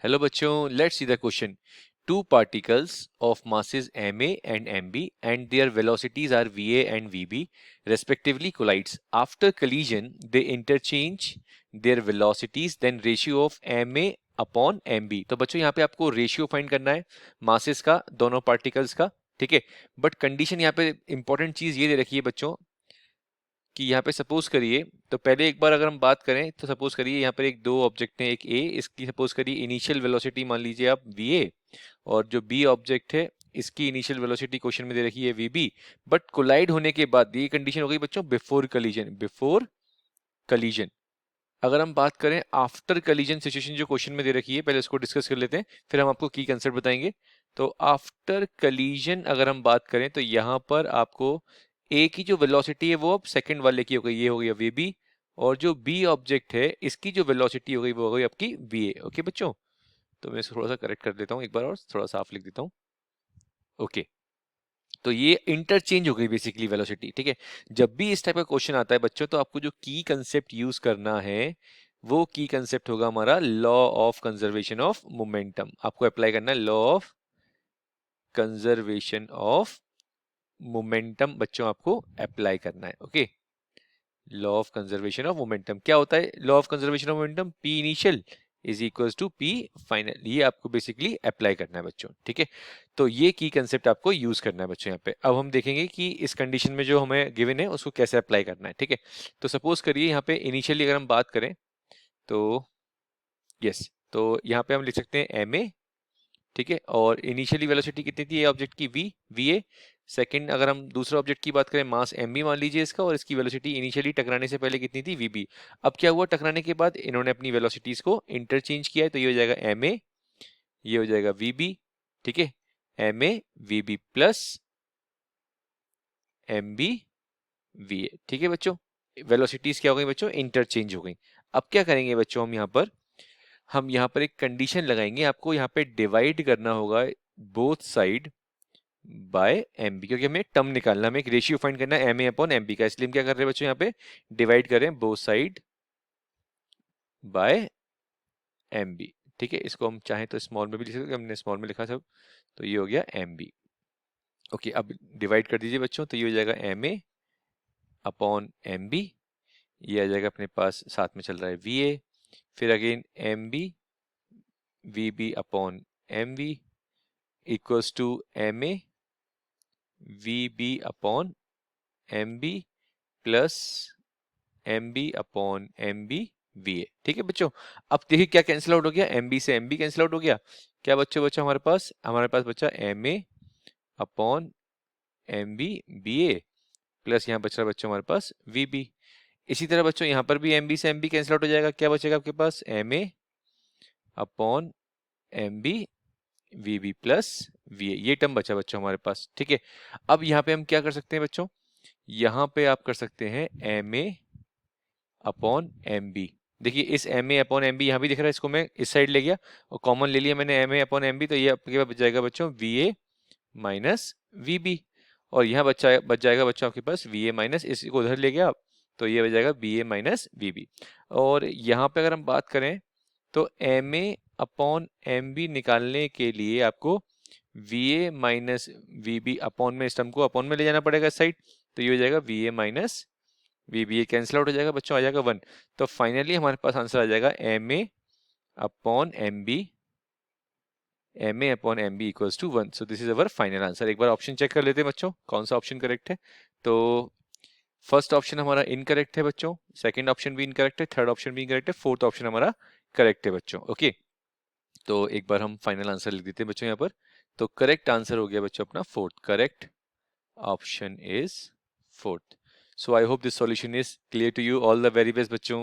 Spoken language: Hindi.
हेलो बच्चों, let's see the question. Two particles of masses ma and mb and their velocities are va and vb respectively collides. After collision, they interchange their velocities. Then ratio of ma upon mb. तो बच्चों यहाँ पे आपको रेशियो फाइंड करना है मासेस का, दोनों पार्टिकल्स का. ठीक है, बट कंडीशन यहाँ पे इंपॉर्टेंट चीज ये दे रखी है बच्चों कि यहाँ पे सपोज करिए, तो पहले एक बार अगर हम बात करें तो सपोज करिए यहाँ पर एक दो ऑब्जेक्ट हैं, एक ए, इसकी सपोज करिए इनिशियल वेलोसिटी मान लीजिए आप वी ए, और जो बी ऑब्जेक्ट है इसकी इनिशियल वेलोसिटी क्वेश्चन में दे रखी है वी बी. बट कोलाइड होने के बाद ये कंडीशन हो गई बच्चों बिफोर कलीजन. बिफोर कलीजन. अगर हम बात करें आफ्टर कलीजन सिचुएशन जो क्वेश्चन में दे रखी है, पहले उसको डिस्कस कर लेते हैं, फिर हम आपको की कंसेप्ट बताएंगे. तो आफ्टर कलीजन अगर हम बात करें तो यहाँ पर आपको ए की जो वेलोसिटी है वो अब सेकंड वाले की हो गई, ये हो गई वी बी, और जो बी ऑब्जेक्ट है इसकी जो वेलोसिटी हो गई वो हो गई आपकी वी ए. ओके बच्चों, तो मैं इसको थोड़ा सा करेक्ट कर देता हूँ एक बार और थोड़ा साफ लिख देता हूँ. ओके, तो ये इंटरचेंज हो गई बेसिकली वेलोसिटी. ठीक है, जब भी इस टाइप का क्वेश्चन आता है बच्चों तो आपको जो की कंसेप्ट यूज करना है वो की कंसेप्ट होगा हमारा law of conservation of momentum. आपको अप्लाई करना है law of conservation of momentum बच्चों, आपको अप्लाई करना है. Okay, law of conservation of momentum क्या होता है? Law of conservation of momentum P initial is equals to P final. ये आपको बेसिकली अप्लाई करना है बच्चों. ठीक है, तो ये की कंसेप्ट आपको यूज करना है बच्चों. यहाँ पे अब हम देखेंगे कि इस कंडीशन में जो हमें गिवन है उसको कैसे अप्लाई करना है. ठीक है, तो सपोज करिए यहाँ पे इनिशियली अगर हम बात करें तो यस, तो यहाँ पे हम लिख सकते हैं एम ए. ठीक है, और इनिशियली वेलोसिटी कितनी थी ये ऑब्जेक्ट की वी ए. सेकंड अगर हम दूसरे ऑब्जेक्ट की बात करें मास एम बी मान लीजिए इसका, और इसकी वेलोसिटी इनिशियली टकराने से पहले कितनी थी वी बी. अब क्या हुआ, टकराने के बाद इन्होंने अपनी वेलोसिटीज को इंटरचेंज किया है, तो ये हो जाएगा एम ए, ये हो जाएगा वी बी. ठीक है, M A V B plus M B V A. ठीक है बच्चों, वेलोसिटीज क्या हो गई बच्चों, इंटरचेंज हो गई. अब क्या करेंगे बच्चों, हम यहाँ पर एक कंडीशन लगाएंगे. आपको यहाँ पे डिवाइड करना होगा both side by M B, क्योंकि हमें टर्म निकालना, हमें एक रेशियो फाइंड करना है M A upon M B का. इसलिए हम क्या कर रहे हैं बच्चों, यहाँ पे डिवाइड करें both side by M B. ठीक है, इसको हम चाहें तो स्मॉल में भी लिख सकते हैं, हमने स्मॉल में लिखा सब, तो ये हो गया एम बी. ओके, अब डिवाइड कर दीजिए बच्चों, तो ये हो जाएगा M A upon M B. ये आ जाएगा अपने पास, साथ में चल रहा है वी ए, फिर again M B V B upon M V equals to M A V B upon M B plus M B upon M B V A. ठीक है बच्चों, अब देखिए क्या कैंसिल आउट हो गया, एम बी से एम बी कैंसिल आउट हो गया. क्या बच्चों बच्चा हमारे पास बच्चा M A upon M B B A plus यहाँ बच रहा बच्चों हमारे पास वी बी. इसी तरह बच्चों यहाँ पर भी एम बी से एम बी कैंसिल आउट हो जाएगा. क्या बचेगा आपके पास, M A upon M B V B plus V A. ये टर्म बचा बच्चों हमारे पास. ठीक है, अब यहाँ पे हम क्या कर सकते हैं बच्चों, यहाँ पे आप कर सकते हैं M A upon M B. देखिए इस M A upon M B यहाँ भी दिख रहा है, इसको मैं इस साइड ले गया और कॉमन ले लिया मैंने M A upon M B, तो ये आपके पास बच जाएगा बच्चों V A minus V B. और यहाँ बच जाएगा बच्चों आपके पास वी ए माइनस, इसको उधर ले गया आप, तो ये बच जाएगा V A minus V B. और यहाँ पे अगर हम बात करें तो M A upon M B निकालने के लिए आपको V A minus V B upon में, इस टर्म को अपॉन में ले जाना पड़ेगा इस साइड, तो ये हो जाएगा V A minus V B. A cancel out हो जाएगा बच्चों, आ जाएगा 1. तो फाइनली हमारे पास आंसर आ जाएगा M A upon M B, M A upon M B equals to 1. So this is our final answer. एक बार ऑप्शन चेक कर लेते हैं बच्चों कौन सा ऑप्शन करेक्ट है. तो फर्स्ट ऑप्शन हमारा इनकरेक्ट है बच्चों, सेकंड ऑप्शन भी इनकरेक्ट है, थर्ड ऑप्शन भी इनकरेक्ट है, फोर्थ ऑप्शन हमारा करेक्ट है बच्चों. ओके, तो एक बार हम फाइनल आंसर लिख देते हैं बच्चों यहाँ पर. तो करेक्ट आंसर हो गया बच्चों अपना fourth. Correct option is fourth. So I hope this solution is clear to you. All the very best बच्चों.